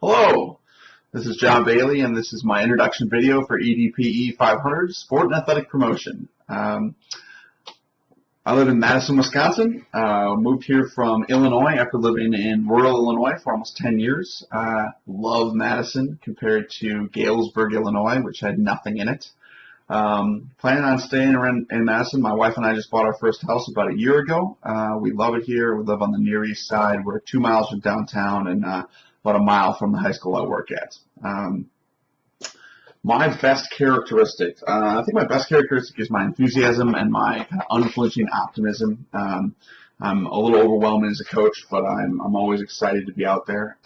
Hello, this is John Bailey, and this is my introduction video for EDPE 500, Sport and Athletic Promotion. I live in Madison, Wisconsin. Moved here from Illinois after living in rural Illinois for almost 10 years. Love Madison compared to Galesburg, Illinois, which had nothing in it. Planning on staying around in Madison. My wife and I just bought our first house about a year ago. We love it here. We live on the Near East Side. We're 2 miles from downtown and about a mile from the high school I work at. My best characteristic, I think my best characteristic is my enthusiasm and my kind of unflinching optimism. I'm a little overwhelming as a coach, but I'm always excited to be out there.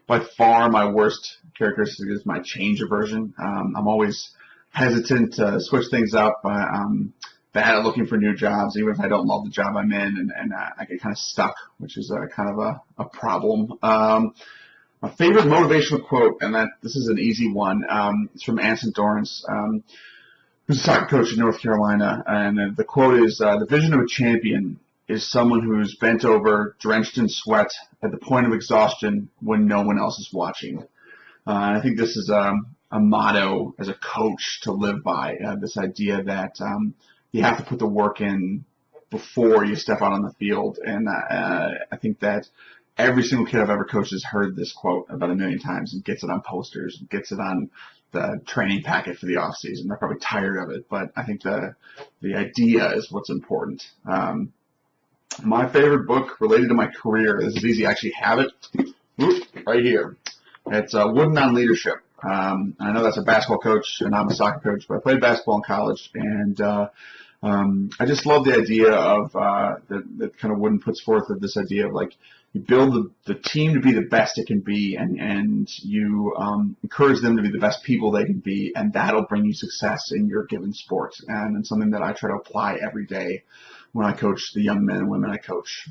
By far, my worst characteristic is my change aversion. I'm always hesitant to switch things up. I'm bad at looking for new jobs, even if I don't love the job I'm in, and I get kind of stuck, which is kind of a problem. My favorite motivational quote, and this is an easy one, it's from Anson Dorrance, who's a soccer coach in North Carolina, and the quote is, "The vision of a champion is someone who's bent over, drenched in sweat, at the point of exhaustion when no one else is watching." And I think this is a motto as a coach to live by, this idea that you have to put the work in before you step out on the field, and I think that every single kid I've ever coached has heard this quote about 1,000,000 times and gets it on posters, and gets it on the training packet for the off season. They're probably tired of it, but I think the idea is what's important. My favorite book related to my career, this is easy, I actually have it right here. It's Wooden on Leadership. I know that's a basketball coach and I'm a soccer coach, but I played basketball in college, and I just love the idea of that kind of Wooden puts forth of this idea of like you build the team to be the best it can be, and you encourage them to be the best people they can be, and that'll bring you success in your given sport. And it's something that I try to apply every day when I coach the young men and women I coach.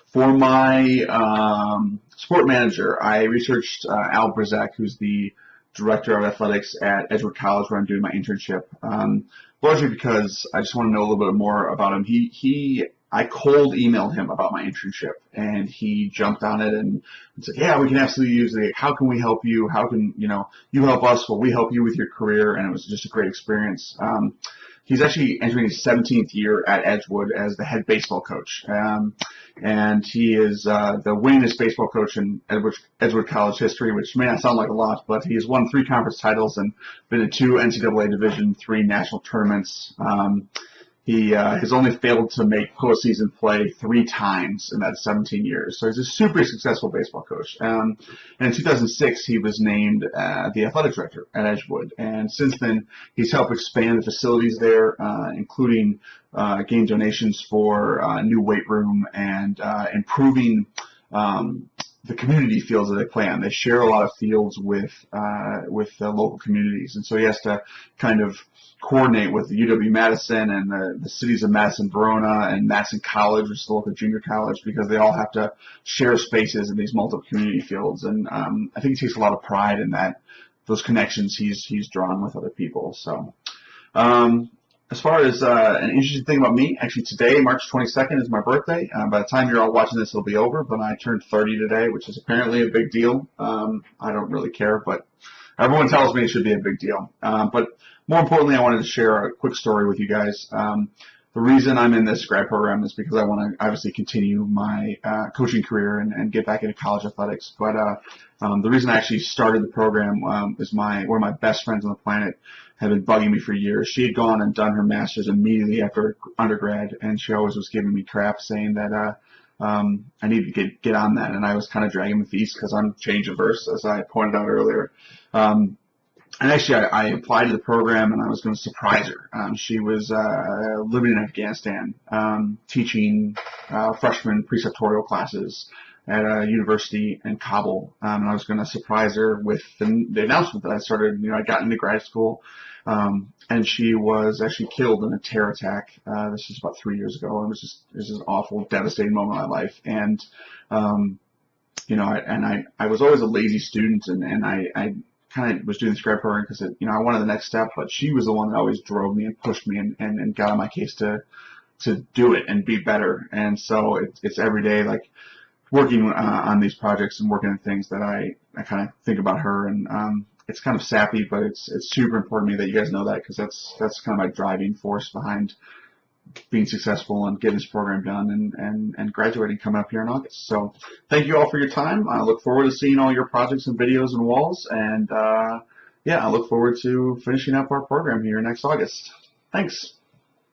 For my sport manager, I researched Al Brzak, who's the director of athletics at Edgewood College, where I'm doing my internship, largely because I just want to know a little bit more about him. I cold emailed him about my internship, and he jumped on it and said, "Yeah, we can absolutely use it. How can we help you? How can you help us? Will we help you with your career?" And it was just a great experience. He's actually entering his 17th year at Edgewood as the head baseball coach. And he is the winningest baseball coach in Edgewood College history, which may not sound like a lot, but he has won 3 conference titles and been in 2 NCAA Division III national tournaments. He has only failed to make postseason play 3 times in that 17 years. So he's a super successful baseball coach. And in 2006, he was named the athletic director at Edgewood. And since then, he's helped expand the facilities there, including gain donations for a new weight room and improving the community fields that they play on. They share a lot of fields with the local communities, and so he has to kind of coordinate with the UW-Madison and the cities of Madison, Verona, and Madison College, which is the local junior college, because they all have to share spaces in these multiple community fields. And I think he takes a lot of pride in those connections he's drawn with other people. So. As far as an interesting thing about me, actually today, March 22nd, is my birthday. By the time you're all watching this, it'll be over, but I turned 30 today, which is apparently a big deal. I don't really care, but everyone tells me it should be a big deal. But more importantly, I wanted to share a quick story with you guys. The reason I'm in this grad program is because I want to obviously continue my coaching career and get back into college athletics. But the reason I actually started the program is one of my best friends on the planet had been bugging me for years. She had gone and done her master's immediately after undergrad, and she always was giving me crap saying that I need to get on that. And I was kind of dragging my feet because I'm change averse, as I pointed out earlier. And actually, I applied to the program, and I was going to surprise her. She was living in Afghanistan, teaching freshman preceptorial classes at a university in Kabul, and I was going to surprise her with the announcement that I started. I got into grad school, and she was actually killed in a terror attack. This was about 3 years ago. It was just an awful, devastating moment in my life, and I was always a lazy student, and I kind of was doing the grad program because I wanted the next step, but she was the one that always drove me and pushed me and got on my case to do it and be better. And so it's every day, like working on these projects and working on things that I kind of think about her, and it's kind of sappy, but it's super important to me that you guys know that, because that's kind of my driving force behind being successful and getting this program done and graduating coming up here in August. So thank you all for your time. I look forward to seeing all your projects and videos and walls, and yeah, I look forward to finishing up our program here next August. Thanks.